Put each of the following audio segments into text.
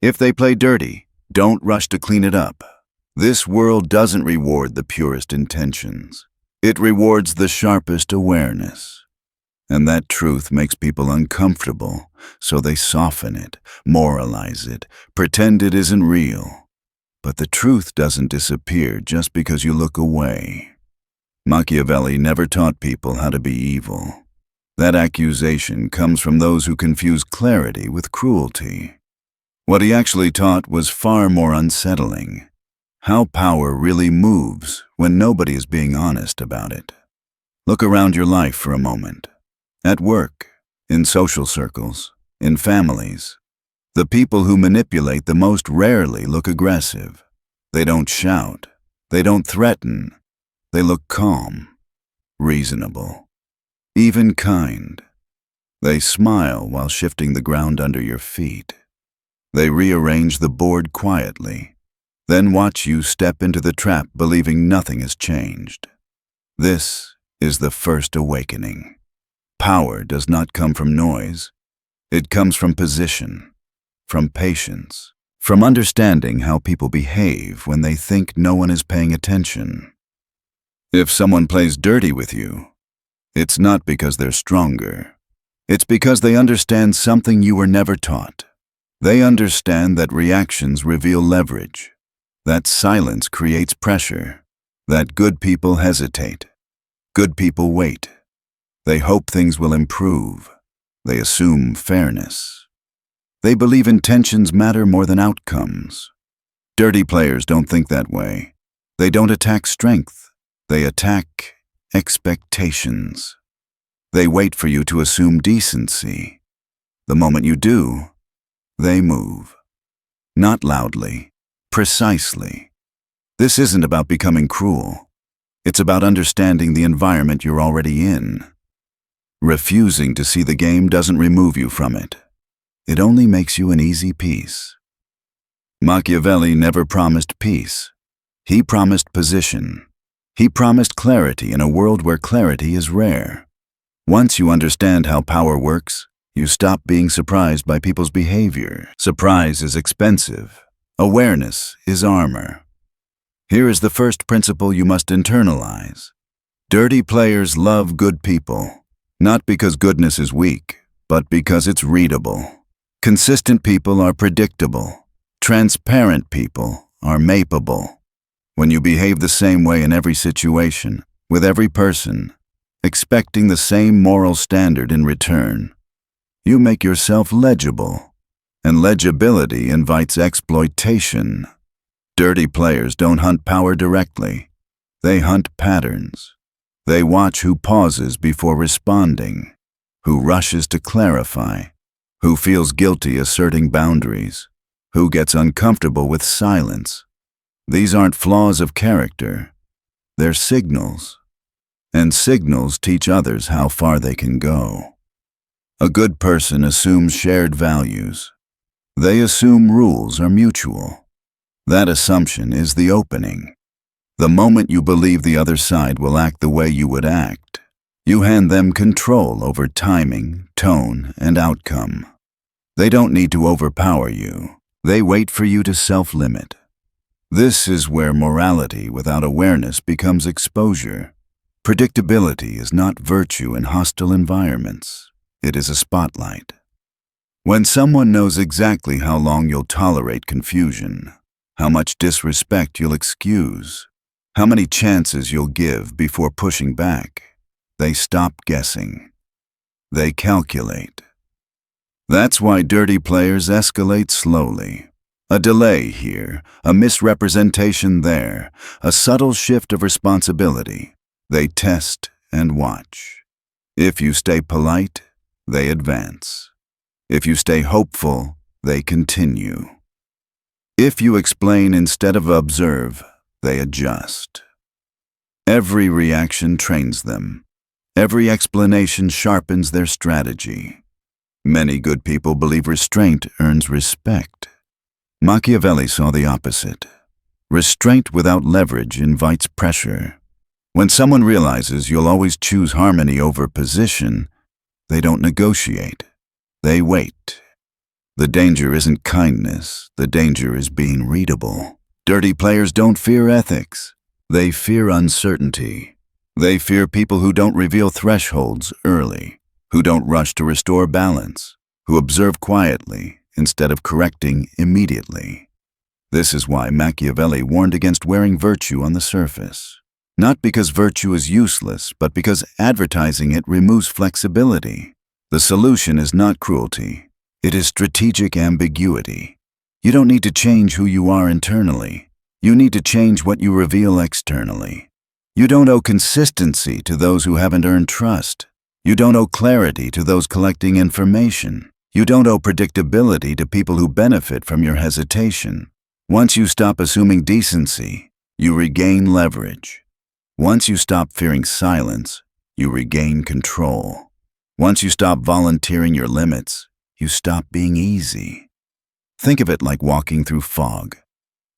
If they play dirty, don't rush to clean it up. This world doesn't reward the purest intentions. It rewards the sharpest awareness. And that truth makes people uncomfortable, so they soften it, moralize it, pretend it isn't real. But the truth doesn't disappear just because you look away. Machiavelli never taught people how to be evil. That accusation comes from those who confuse clarity with cruelty. What he actually taught was far more unsettling. How power really moves when nobody is being honest about it. Look around your life for a moment. At work, in social circles, in families. The people who manipulate the most rarely look aggressive. They don't shout. They don't threaten. They look calm, reasonable, even kind. They smile while shifting the ground under your feet. They rearrange the board quietly, then watch you step into the trap believing nothing has changed. This is the first awakening. Power does not come from noise. It comes from position, from patience, from understanding how people behave when they think no one is paying attention. If someone plays dirty with you, it's not because they're stronger. It's because they understand something you were never taught. They understand that reactions reveal leverage, that silence creates pressure, that good people hesitate, good people wait. They hope things will improve. They assume fairness. They believe intentions matter more than outcomes. Dirty players don't think that way. They don't attack strength. They attack expectations. They wait for you to assume decency. The moment you do, they move. Not loudly, precisely. This isn't about becoming cruel. It's about understanding the environment you're already in. Refusing to see the game doesn't remove you from it. It only makes you an easy piece. Machiavelli never promised peace. He promised position. He promised clarity in a world where clarity is rare. Once you understand how power works, you stop being surprised by people's behavior. Surprise is expensive. Awareness is armor. Here is the first principle you must internalize. Dirty players love good people. Not because goodness is weak, but because it's readable. Consistent people are predictable. Transparent people are mapeable. When you behave the same way in every situation, with every person, expecting the same moral standard in return, you make yourself legible. And legibility invites exploitation. Dirty players don't hunt power directly. They hunt patterns. They watch who pauses before responding, who rushes to clarify, who feels guilty asserting boundaries, who gets uncomfortable with silence. These aren't flaws of character. They're signals. And signals teach others how far they can go. A good person assumes shared values. They assume rules are mutual. That assumption is the opening. The moment you believe the other side will act the way you would act, you hand them control over timing, tone, and outcome. They don't need to overpower you. They wait for you to self-limit. This is where morality without awareness becomes exposure. Predictability is not virtue in hostile environments. It is a spotlight. When someone knows exactly how long you'll tolerate confusion, how much disrespect you'll excuse, how many chances you'll give before pushing back, they stop guessing. They calculate. That's why dirty players escalate slowly. A delay here, a misrepresentation there, a subtle shift of responsibility. They test and watch. If you stay polite, they advance. If you stay hopeful, they continue. If you explain instead of observe, they adjust. Every reaction trains them. Every explanation sharpens their strategy. Many good people believe restraint earns respect. Machiavelli saw the opposite. Restraint without leverage invites pressure. When someone realizes you'll always choose harmony over position, they don't negotiate. They wait. The danger isn't kindness, the danger is being readable. Dirty players don't fear ethics. They fear uncertainty. They fear people who don't reveal thresholds early, who don't rush to restore balance, who observe quietly instead of correcting immediately. This is why Machiavelli warned against wearing virtue on the surface. Not because virtue is useless, but because advertising it removes flexibility. The solution is not cruelty. It is strategic ambiguity. You don't need to change who you are internally. You need to change what you reveal externally. You don't owe consistency to those who haven't earned trust. You don't owe clarity to those collecting information. You don't owe predictability to people who benefit from your hesitation. Once you stop assuming decency, you regain leverage. Once you stop fearing silence, you regain control. Once you stop volunteering your limits, you stop being easy. Think of it like walking through fog.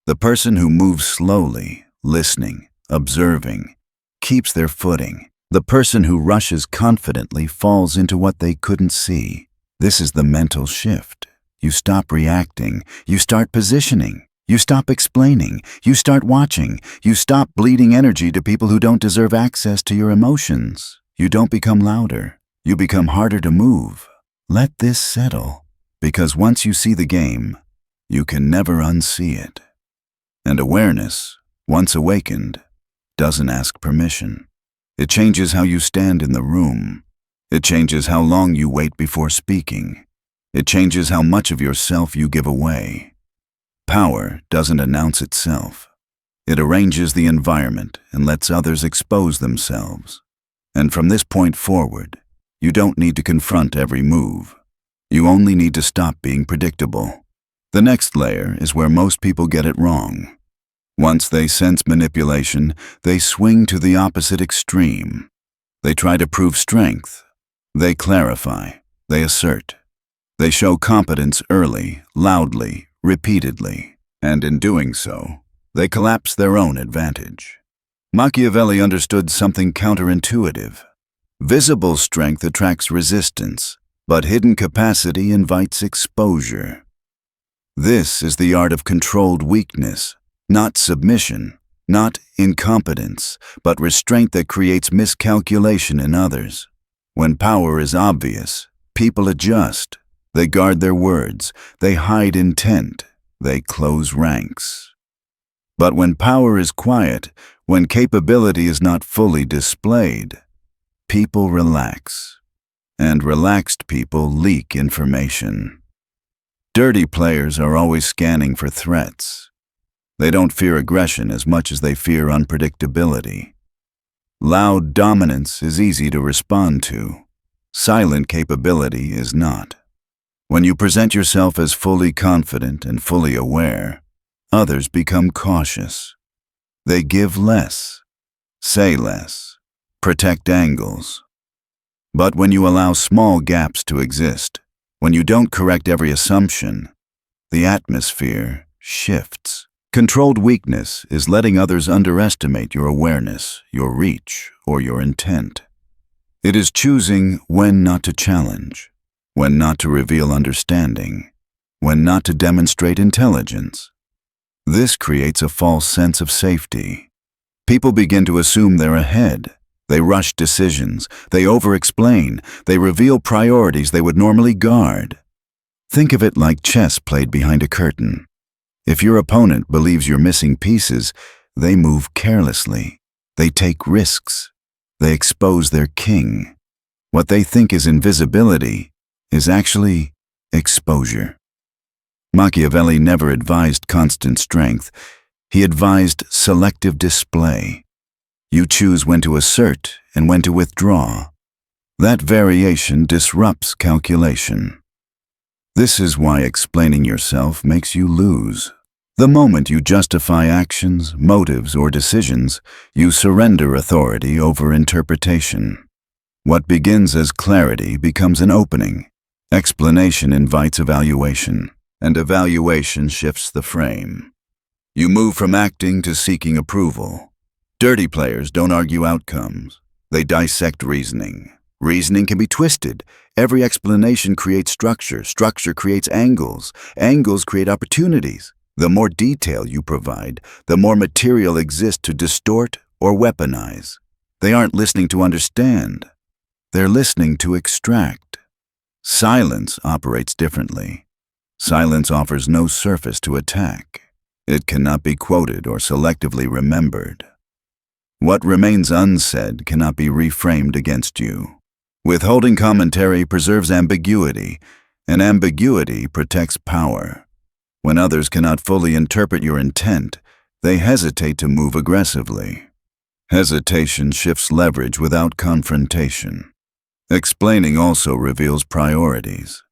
The person who moves slowly, listening, observing, keeps their footing. The person who rushes confidently falls into what they couldn't see. This is the mental shift. You stop reacting. You start positioning. You stop explaining. You start watching. You stop bleeding energy to people who don't deserve access to your emotions. You don't become louder. You become harder to move. Let this settle, because once you see the game, you can never unsee it. And awareness, once awakened, doesn't ask permission. It changes how you stand in the room. It changes how long you wait before speaking. It changes how much of yourself you give away. Power doesn't announce itself. It arranges the environment and lets others expose themselves. And from this point forward, you don't need to confront every move. You only need to stop being predictable. The next layer is where most people get it wrong. Once they sense manipulation, they swing to the opposite extreme. They try to prove strength. They clarify. They assert. They show competence early, loudly, repeatedly, and in doing so, they collapse their own advantage. Machiavelli understood something counterintuitive. Visible strength attracts resistance, but hidden capacity invites exposure. This is the art of controlled weakness, not submission, not incompetence, but restraint that creates miscalculation in others. When power is obvious, people adjust. They guard their words, they hide intent, they close ranks. But when power is quiet, when capability is not fully displayed, people relax. And relaxed people leak information. Dirty players are always scanning for threats. They don't fear aggression as much as they fear unpredictability. Loud dominance is easy to respond to. Silent capability is not. When you present yourself as fully confident and fully aware, others become cautious. They give less, say less, protect angles. But when you allow small gaps to exist, when you don't correct every assumption, the atmosphere shifts. Controlled weakness is letting others underestimate your awareness, your reach, or your intent. It is choosing when not to challenge, when not to reveal understanding, when not to demonstrate intelligence. This creates a false sense of safety. People begin to assume they're ahead. They rush decisions, they over-explain, they reveal priorities they would normally guard. Think of it like chess played behind a curtain. If your opponent believes you're missing pieces, they move carelessly. They take risks. They expose their king. What they think is invisibility is actually exposure. Machiavelli never advised constant strength. He advised selective display. You choose when to assert and when to withdraw. That variation disrupts calculation. This is why explaining yourself makes you lose. The moment you justify actions, motives, or decisions, you surrender authority over interpretation. What begins as clarity becomes an opening. Explanation invites evaluation, and evaluation shifts the frame. You move from acting to seeking approval. Dirty players don't argue outcomes. They dissect reasoning. Reasoning can be twisted. Every explanation creates structure. Structure creates angles. Angles create opportunities. The more detail you provide, the more material exists to distort or weaponize. They aren't listening to understand. They're listening to extract. Silence operates differently. Silence offers no surface to attack. It cannot be quoted or selectively remembered. What remains unsaid cannot be reframed against you. Withholding commentary preserves ambiguity, and ambiguity protects power. When others cannot fully interpret your intent, they hesitate to move aggressively. Hesitation shifts leverage without confrontation. Explaining also reveals priorities.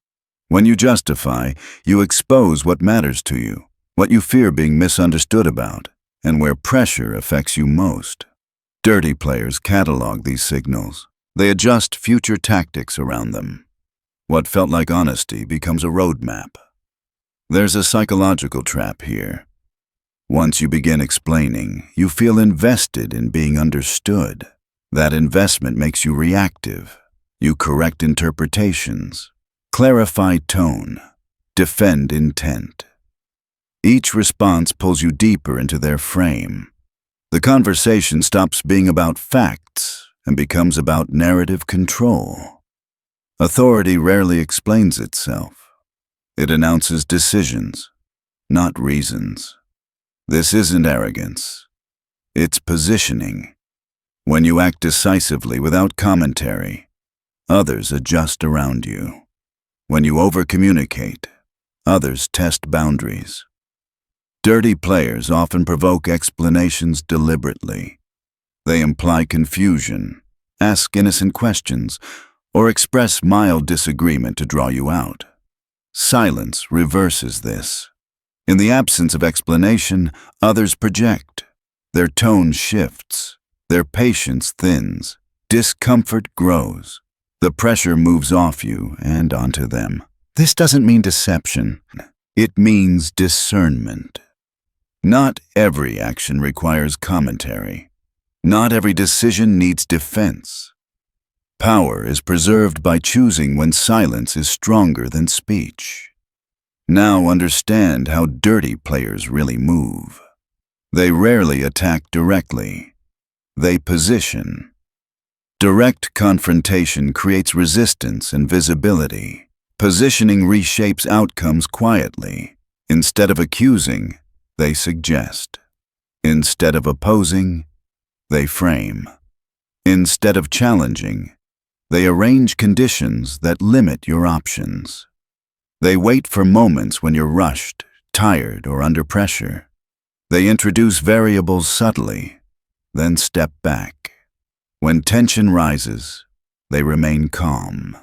When you justify, you expose what matters to you, what you fear being misunderstood about, and where pressure affects you most. Dirty players catalog these signals. They adjust future tactics around them. What felt like honesty becomes a roadmap. There's a psychological trap here. Once you begin explaining, you feel invested in being understood. That investment makes you reactive. You correct interpretations, clarify tone, defend intent. Each response pulls you deeper into their frame. The conversation stops being about facts and becomes about narrative control. Authority rarely explains itself. It announces decisions, not reasons. This isn't arrogance. It's positioning. When you act decisively without commentary, others adjust around you. When you over-communicate, others test boundaries. Dirty players often provoke explanations deliberately. They imply confusion, ask innocent questions, or express mild disagreement to draw you out. Silence reverses this. In the absence of explanation, others project. Their tone shifts. Their patience thins. Discomfort grows. The pressure moves off you and onto them. This doesn't mean deception. It means discernment. Not every action requires commentary. Not every decision needs defense. Power is preserved by choosing when silence is stronger than speech. Now understand how dirty players really move. They rarely attack directly. They position. Direct confrontation creates resistance and visibility. Positioning reshapes outcomes quietly. Instead of accusing, they suggest. Instead of opposing, they frame. Instead of challenging, they arrange conditions that limit your options. They wait for moments when you're rushed, tired, or under pressure. They introduce variables subtly, then step back. When tension rises, they remain calm.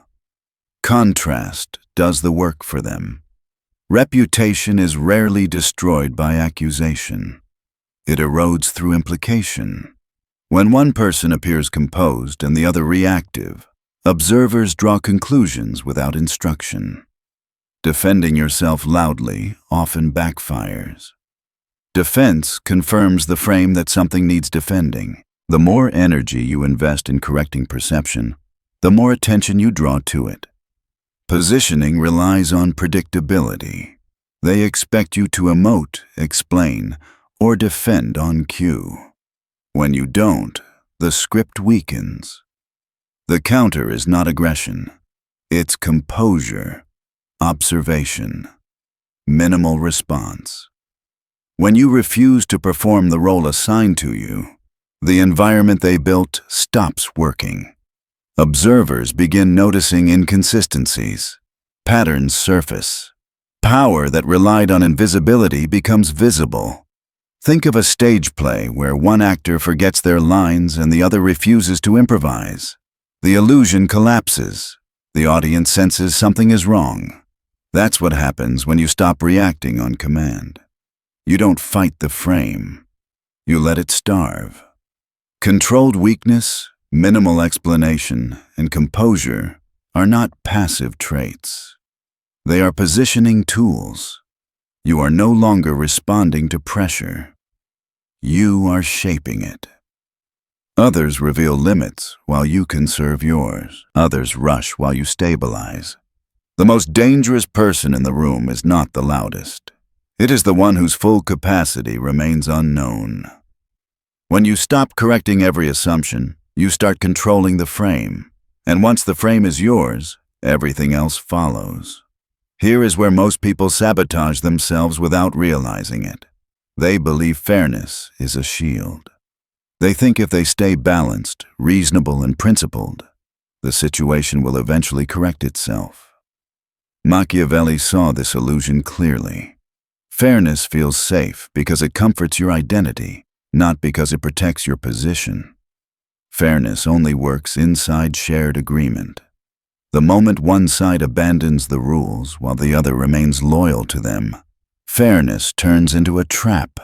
Contrast does the work for them. Reputation is rarely destroyed by accusation. It erodes through implication. When one person appears composed and the other reactive, observers draw conclusions without instruction. Defending yourself loudly often backfires. Defense confirms the frame that something needs defending. The more energy you invest in correcting perception, the more attention you draw to it. Positioning relies on predictability. They expect you to emote, explain, or defend on cue. When you don't, the script weakens. The counter is not aggression. It's composure, observation, minimal response. When you refuse to perform the role assigned to you, the environment they built stops working. Observers begin noticing inconsistencies. Patterns surface. Power that relied on invisibility becomes visible. Think of a stage play where one actor forgets their lines and the other refuses to improvise. The illusion collapses. The audience senses something is wrong. That's what happens when you stop reacting on command. You don't fight the frame. You let it starve. Controlled weakness, minimal explanation, and composure are not passive traits. They are positioning tools. You are no longer responding to pressure. You are shaping it. Others reveal limits while you conserve yours. Others rush while you stabilize. The most dangerous person in the room is not the loudest. It is the one whose full capacity remains unknown. When you stop correcting every assumption, you start controlling the frame. And once the frame is yours, everything else follows. Here is where most people sabotage themselves without realizing it. They believe fairness is a shield. They think if they stay balanced, reasonable, and principled, the situation will eventually correct itself. Machiavelli saw this illusion clearly. Fairness feels safe because it comforts your identity, not because it protects your position. Fairness only works inside shared agreement. The moment one side abandons the rules while the other remains loyal to them, fairness turns into a trap.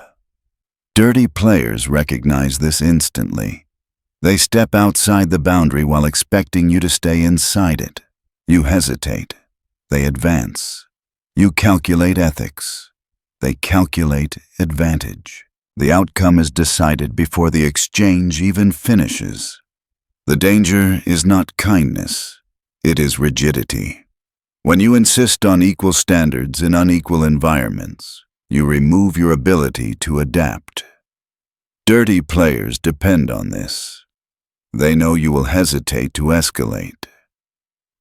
Dirty players recognize this instantly. They step outside the boundary while expecting you to stay inside it. You hesitate. They advance. You calculate ethics. They calculate advantage. The outcome is decided before the exchange even finishes. The danger is not kindness. It is rigidity. When you insist on equal standards in unequal environments, you remove your ability to adapt. Dirty players depend on this. They know you will hesitate to escalate.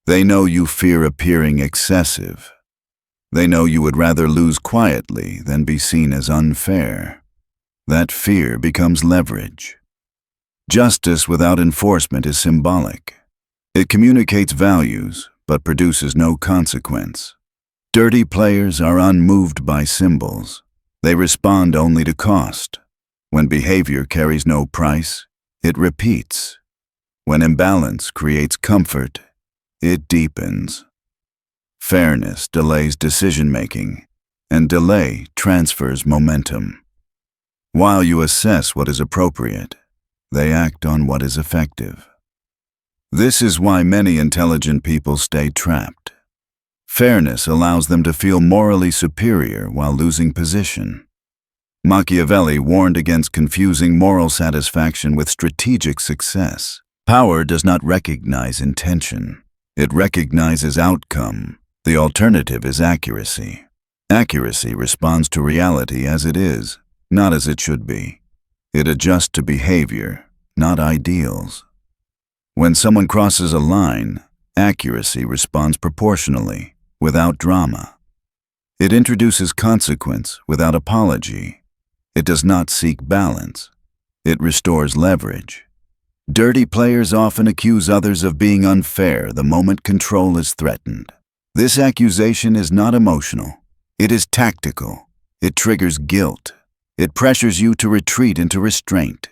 They know you fear appearing excessive. They know you would rather lose quietly than be seen as unfair. That fear becomes leverage. Justice without enforcement is symbolic. It communicates values, but produces no consequence. Dirty players are unmoved by symbols. They respond only to cost. When behavior carries no price, it repeats. When imbalance creates comfort, it deepens. Fairness delays decision-making, and delay transfers momentum. While you assess what is appropriate, they act on what is effective. This is why many intelligent people stay trapped. Fairness allows them to feel morally superior while losing position. Machiavelli warned against confusing moral satisfaction with strategic success. Power does not recognize intention. It recognizes outcome. The alternative is accuracy. Accuracy responds to reality as it is, not as it should be. It adjusts to behavior, not ideals. When someone crosses a line, accuracy responds proportionally, without drama. It introduces consequence without apology. It does not seek balance. It restores leverage. Dirty players often accuse others of being unfair the moment control is threatened. This accusation is not emotional. It is tactical. It triggers guilt. It pressures you to retreat into restraint.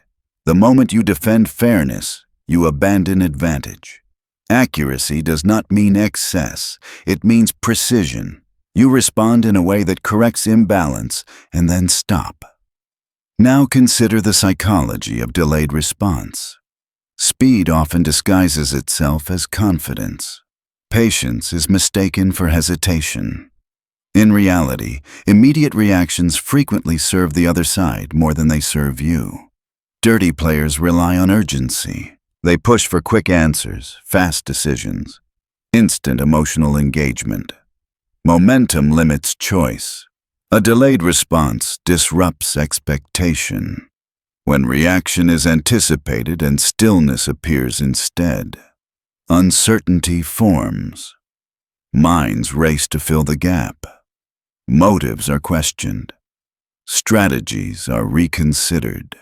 The moment you defend fairness, you abandon advantage. Accuracy does not mean excess. It means precision. You respond in a way that corrects imbalance and then stop. Now consider the psychology of delayed response. Speed often disguises itself as confidence. Patience is mistaken for hesitation. In reality, immediate reactions frequently serve the other side more than they serve you. Dirty players rely on urgency. They push for quick answers, fast decisions, instant emotional engagement. Momentum limits choice. A delayed response disrupts expectation. When reaction is anticipated and stillness appears instead, uncertainty forms. Minds race to fill the gap. Motives are questioned. Strategies are reconsidered.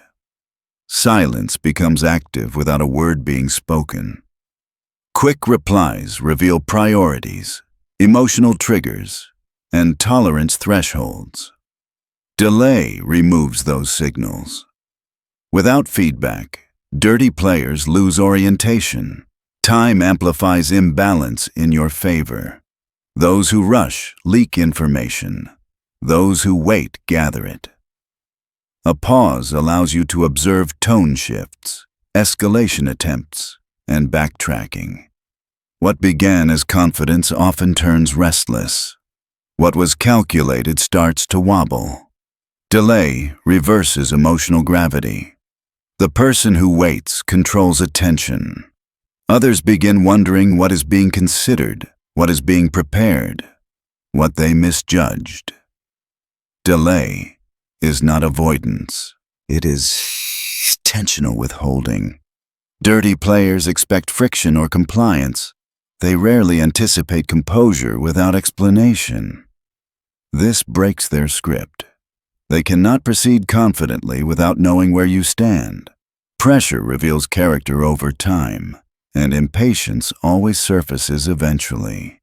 Silence becomes active without a word being spoken. Quick replies reveal priorities, emotional triggers, and tolerance thresholds. Delay removes those signals. Without feedback, dirty players lose orientation. Time amplifies imbalance in your favor. Those who rush leak information. Those who wait gather it. A pause allows you to observe tone shifts, escalation attempts, and backtracking. What began as confidence often turns restless. What was calculated starts to wobble. Delay reverses emotional gravity. The person who waits controls attention. Others begin wondering what is being considered, what is being prepared, what they misjudged. Delay is not avoidance. It is intentional withholding. Dirty players expect friction or compliance. They rarely anticipate composure without explanation. This breaks their script. They cannot proceed confidently without knowing where you stand. Pressure reveals character over time, and impatience always surfaces eventually.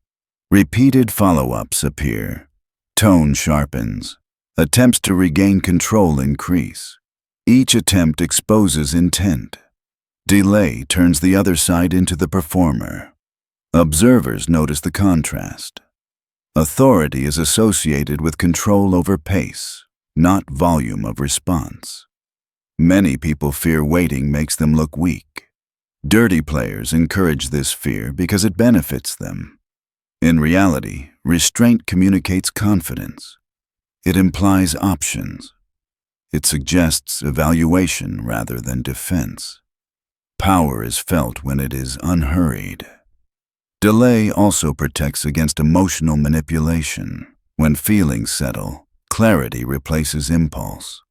Repeated follow-ups appear. Tone sharpens. Attempts to regain control increase. Each attempt exposes intent. Delay turns the other side into the performer. Observers notice the contrast. Authority is associated with control over pace, not volume of response. Many people fear waiting makes them look weak. Dirty players encourage this fear because it benefits them. In reality, restraint communicates confidence. It implies options. It suggests evaluation rather than defense. Power is felt when it is unhurried. Delay also protects against emotional manipulation. When feelings settle, clarity replaces impulse.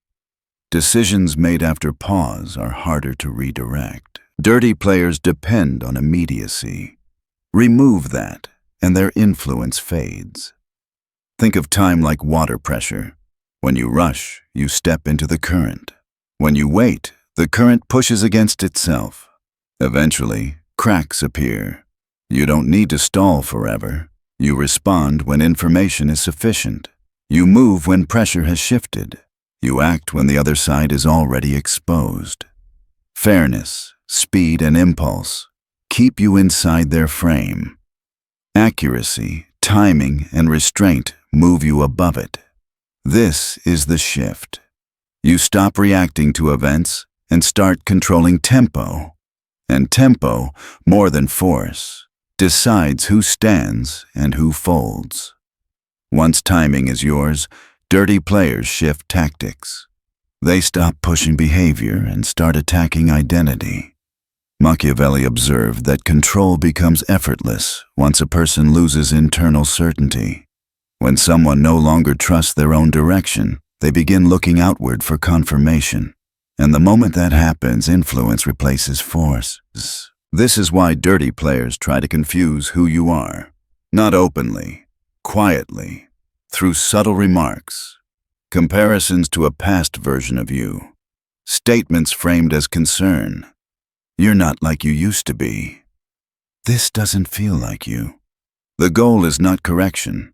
Decisions made after pause are harder to redirect. Dirty players depend on immediacy. Remove that, and their influence fades. Think of time like water pressure. When you rush, you step into the current. When you wait, the current pushes against itself. Eventually, cracks appear. You don't need to stall forever. You respond when information is sufficient. You move when pressure has shifted. You act when the other side is already exposed. Fairness, speed, and impulse keep you inside their frame. Accuracy, timing, and restraint move you above it. This is the shift. You stop reacting to events and start controlling tempo. And tempo, more than force, decides who stands and who folds. Once timing is yours, dirty players shift tactics. They stop pushing behavior and start attacking identity. Machiavelli observed that control becomes effortless once a person loses internal certainty. When someone no longer trusts their own direction, they begin looking outward for confirmation. And the moment that happens, influence replaces force. This is why dirty players try to confuse who you are. Not openly, quietly, through subtle remarks, comparisons to a past version of you, statements framed as concern. You're not like you used to be. This doesn't feel like you. The goal is not correction.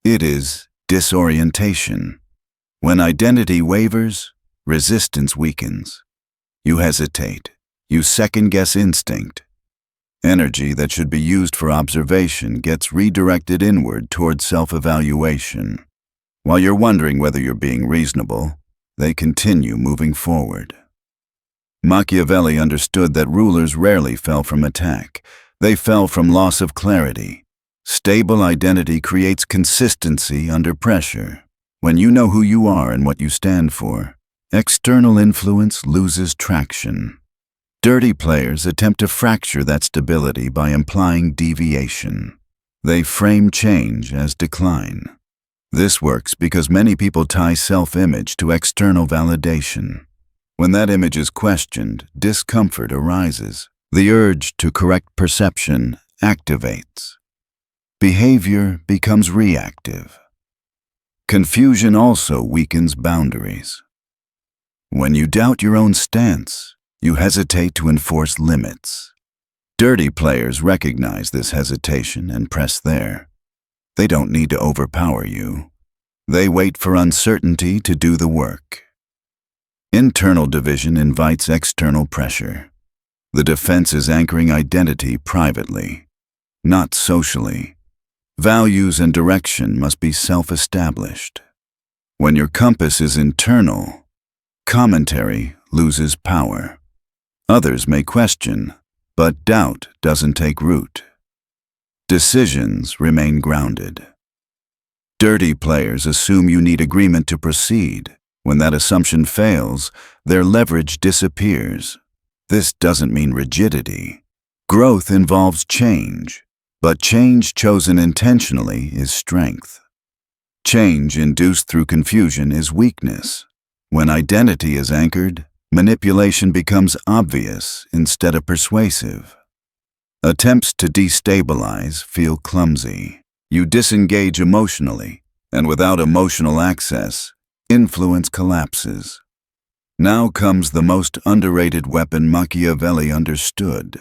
It is disorientation. When identity wavers, resistance weakens. You hesitate. You second-guess instinct. Energy that should be used for observation gets redirected inward toward self-evaluation. While you're wondering whether you're being reasonable, they continue moving forward. Machiavelli understood that rulers rarely fell from attack. They fell from loss of clarity. Stable identity creates consistency under pressure. When you know who you are and what you stand for, external influence loses traction. Dirty players attempt to fracture that stability by implying deviation. They frame change as decline. This works because many people tie self-image to external validation. When that image is questioned, discomfort arises. The urge to correct perception activates. Behavior becomes reactive. Confusion also weakens boundaries. When you doubt your own stance, you hesitate to enforce limits. Dirty players recognize this hesitation and press there. They don't need to overpower you. They wait for uncertainty to do the work. Internal division invites external pressure. The defense is anchoring identity privately, not socially. Values and direction must be self-established. When your compass is internal, commentary loses power. Others may question, but doubt doesn't take root. Decisions remain grounded. Dirty players assume you need agreement to proceed. When that assumption fails, their leverage disappears. This doesn't mean rigidity. Growth involves change, but change chosen intentionally is strength. Change induced through confusion is weakness. When identity is anchored, manipulation becomes obvious instead of persuasive. Attempts to destabilize feel clumsy. You disengage emotionally, and without emotional access, influence collapses. Now comes the most underrated weapon Machiavelli understood: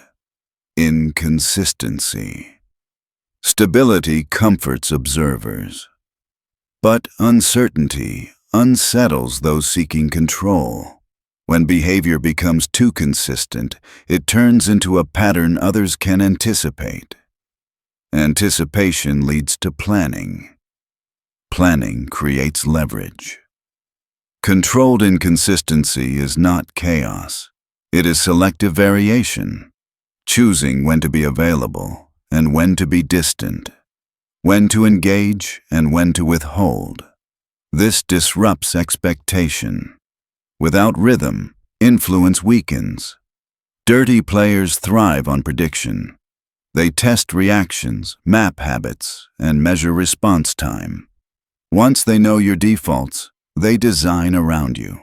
inconsistency. Stability comforts observers, but uncertainty unsettles those seeking control. When behavior becomes too consistent, it turns into a pattern others can anticipate. Anticipation leads to planning. Planning creates leverage. Controlled inconsistency is not chaos. It is selective variation, choosing when to be available and when to be distant, when to engage and when to withhold. This disrupts expectation. Without rhythm, influence weakens. Dirty players thrive on prediction. They test reactions, map habits, and measure response time. Once they know your defaults, they design around you.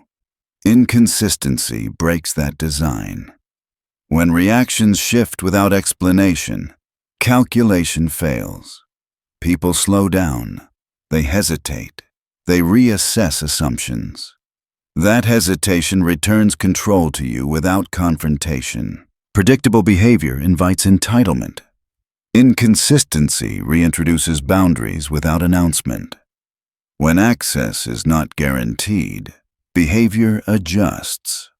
Inconsistency breaks that design. When reactions shift without explanation, calculation fails. People slow down. They hesitate. They reassess assumptions. That hesitation returns control to you without confrontation. Predictable behavior invites entitlement. Inconsistency reintroduces boundaries without announcement. When access is not guaranteed, behavior adjusts.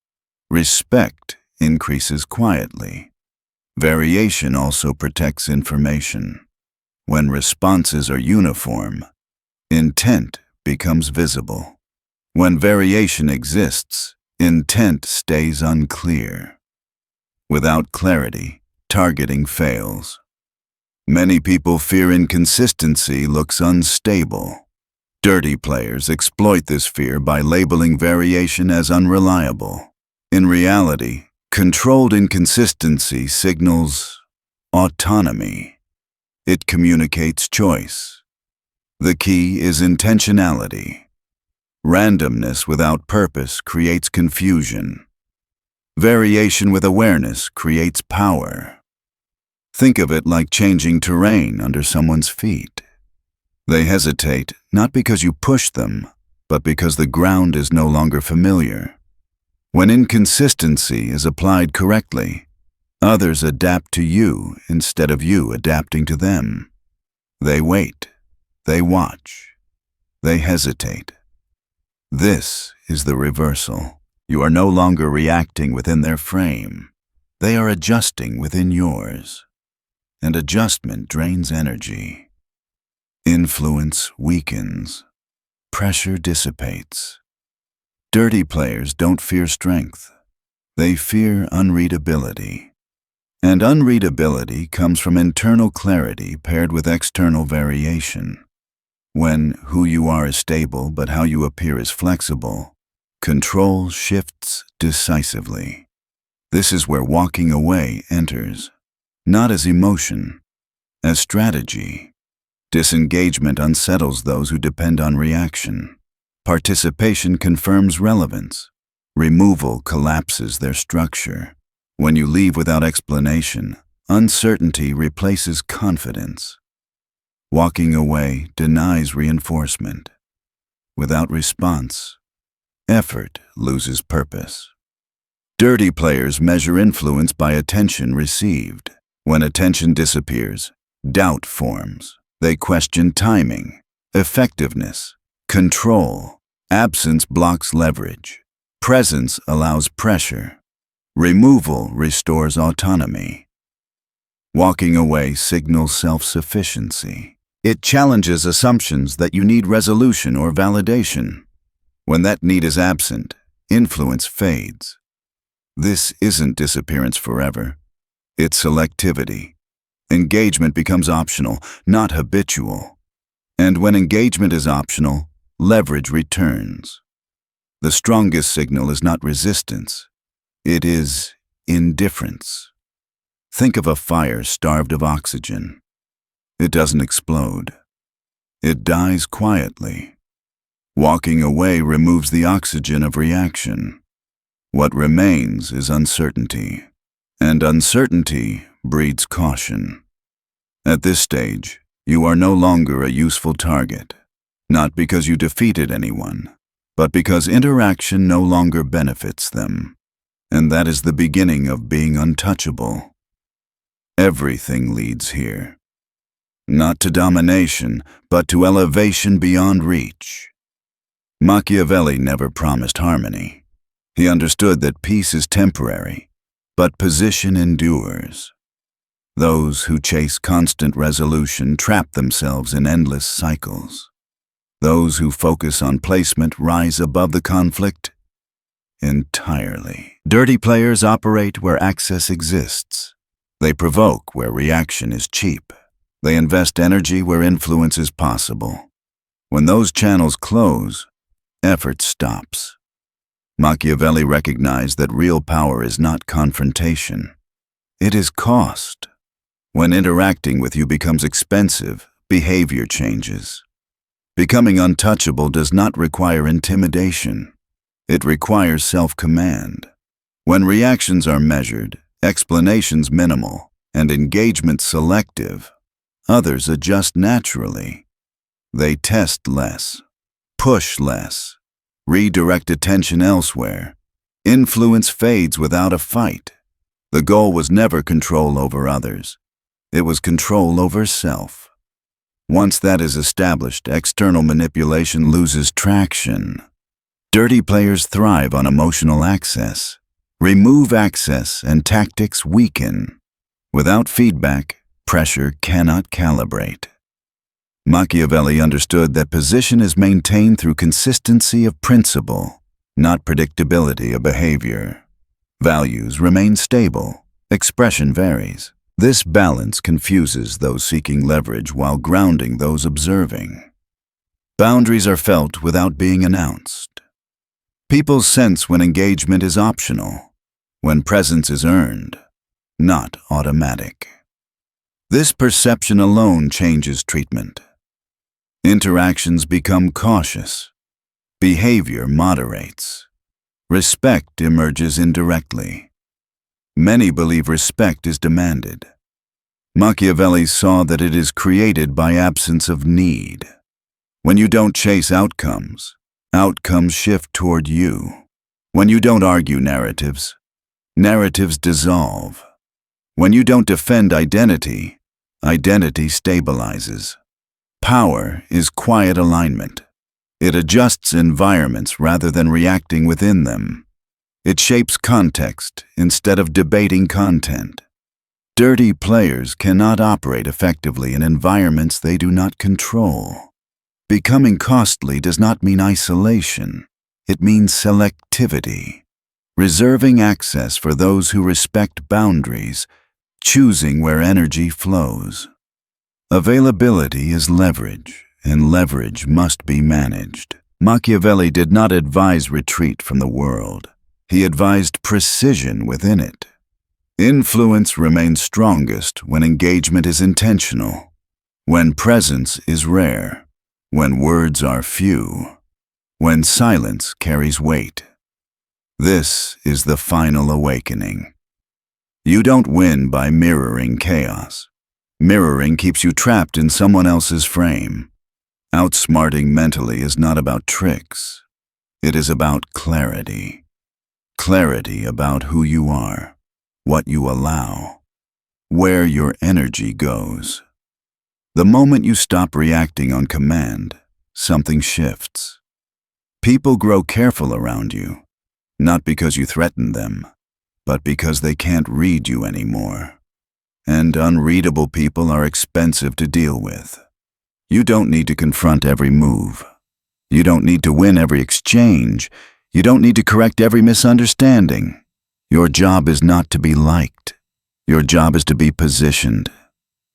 Respect increases quietly. Variation also protects information. When responses are uniform, intent becomes visible. When variation exists, intent stays unclear. Without clarity, targeting fails. Many people fear inconsistency looks unstable. Dirty players exploit this fear by labeling variation as unreliable. In reality, controlled inconsistency signals autonomy. It communicates choice. The key is intentionality. Randomness without purpose creates confusion. Variation with awareness creates power. Think of it like changing terrain under someone's feet. They hesitate not because you push them, but because the ground is no longer familiar. When inconsistency is applied correctly, others adapt to you instead of you adapting to them. They wait. They watch. They hesitate. This is the reversal. You are no longer reacting within their frame. They are adjusting within yours. And adjustment drains energy. Influence weakens. Pressure dissipates. Dirty players don't fear strength. They fear unreadability. And unreadability comes from internal clarity paired with external variation. When who you are is stable but how you appear is flexible, control shifts decisively. This is where walking away enters, not as emotion, as strategy. Disengagement unsettles those who depend on reaction. Participation confirms relevance. Removal collapses their structure. When you leave without explanation, uncertainty replaces confidence. Walking away denies reinforcement. Without response, effort loses purpose. Dirty players measure influence by attention received. When attention disappears, doubt forms. They question timing, effectiveness, control. Absence blocks leverage. Presence allows pressure. Removal restores autonomy. Walking away signals self-sufficiency. It challenges assumptions that you need resolution or validation. When that need is absent, influence fades. This isn't disappearance forever. It's selectivity. Engagement becomes optional, not habitual. And when engagement is optional, leverage returns. The strongest signal is not resistance. It is indifference. Think of a fire starved of oxygen. It doesn't explode. It dies quietly. Walking away removes the oxygen of reaction. What remains is uncertainty, and uncertainty breeds caution. At this stage, you are no longer a useful target, not because you defeated anyone, but because interaction no longer benefits them. And that is the beginning of being untouchable. Everything leads here. Not to domination, but to elevation beyond reach. Machiavelli never promised harmony. He understood that peace is temporary, but position endures. Those who chase constant resolution trap themselves in endless cycles. Those who focus on placement rise above the conflict entirely. Dirty players operate where access exists. They provoke where reaction is cheap. They invest energy where influence is possible. When those channels close, effort stops. Machiavelli recognized that real power is not confrontation. It is cost. When interacting with you becomes expensive, behavior changes. Becoming untouchable does not require intimidation. It requires self-command. When reactions are measured, explanations minimal, and engagement selective, others adjust naturally. They test less, push less, redirect attention elsewhere. Influence fades without a fight. The goal was never control over others. It was control over self. Once that is established, external manipulation loses traction. Dirty players thrive on emotional access. Remove access and tactics weaken. Without feedback, pressure cannot calibrate. Machiavelli understood that position is maintained through consistency of principle, not predictability of behavior. Values remain stable. Expression varies. This balance confuses those seeking leverage while grounding those observing. Boundaries are felt without being announced. People sense when engagement is optional, when presence is earned, not automatic. This perception alone changes treatment. Interactions become cautious. Behavior moderates. Respect emerges indirectly. Many believe respect is demanded. Machiavelli saw that it is created by absence of need. When you don't chase outcomes, outcomes shift toward you. When you don't argue narratives, narratives dissolve. When you don't defend identity, identity stabilizes. Power is quiet alignment. It adjusts environments rather than reacting within them. It shapes context instead of debating content. Dirty players cannot operate effectively in environments they do not control. Becoming costly does not mean isolation. It means selectivity. Reserving access for those who respect boundaries, choosing where energy flows. Availability is leverage, and leverage must be managed. Machiavelli did not advise retreat from the world. He advised precision within it. Influence remains strongest when engagement is intentional, when presence is rare, when words are few, when silence carries weight. This is the final awakening. You don't win by mirroring chaos. Mirroring keeps you trapped in someone else's frame. Outsmarting mentally is not about tricks. It is about clarity. Clarity about who you are, what you allow, where your energy goes. The moment you stop reacting on command, something shifts. People grow careful around you, not because you threaten them, but because they can't read you anymore. And unreadable people are expensive to deal with. You don't need to confront every move. You don't need to win every exchange. You don't need to correct every misunderstanding. Your job is not to be liked. Your job is to be positioned.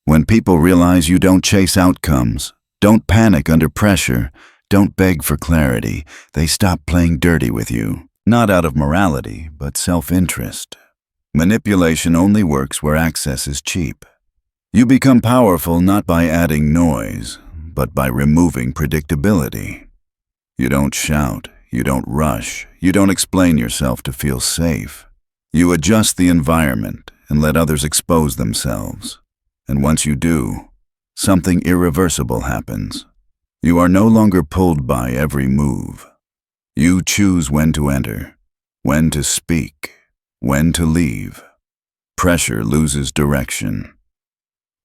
When people realize you don't chase outcomes, don't panic under pressure, don't beg for clarity. They stop playing dirty with you, not out of morality, but self-interest. Manipulation only works where access is cheap. You become powerful not by adding noise, but by removing predictability. You don't shout, you don't rush, you don't explain yourself to feel safe. You adjust the environment and let others expose themselves. And once you do, something irreversible happens. You are no longer pulled by every move. You choose when to enter, when to speak, when to leave. Pressure loses direction.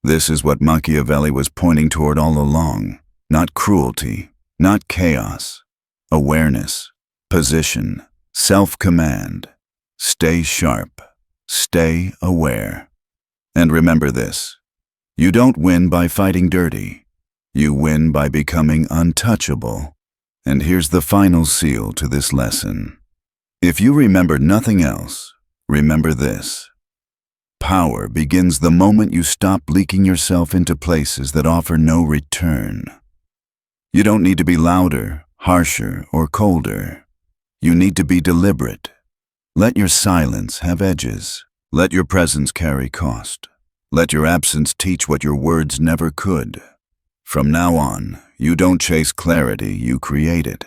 This is what Machiavelli was pointing toward all along. Not cruelty, not chaos. Awareness, position, self-command. Stay sharp, stay aware. And remember this, you don't win by fighting dirty. You win by becoming untouchable. And here's the final seal to this lesson. If you remember nothing else, remember this. Power begins the moment you stop leaking yourself into places that offer no return. You don't need to be louder, harsher, or colder. You need to be deliberate. Let your silence have edges. Let your presence carry cost. Let your absence teach what your words never could. From now on, you don't chase clarity, you create it.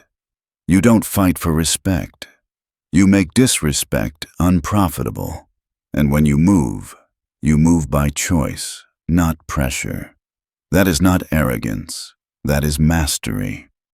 You don't fight for respect. You make disrespect unprofitable. And when you move by choice, not pressure. That is not arrogance. That is mastery.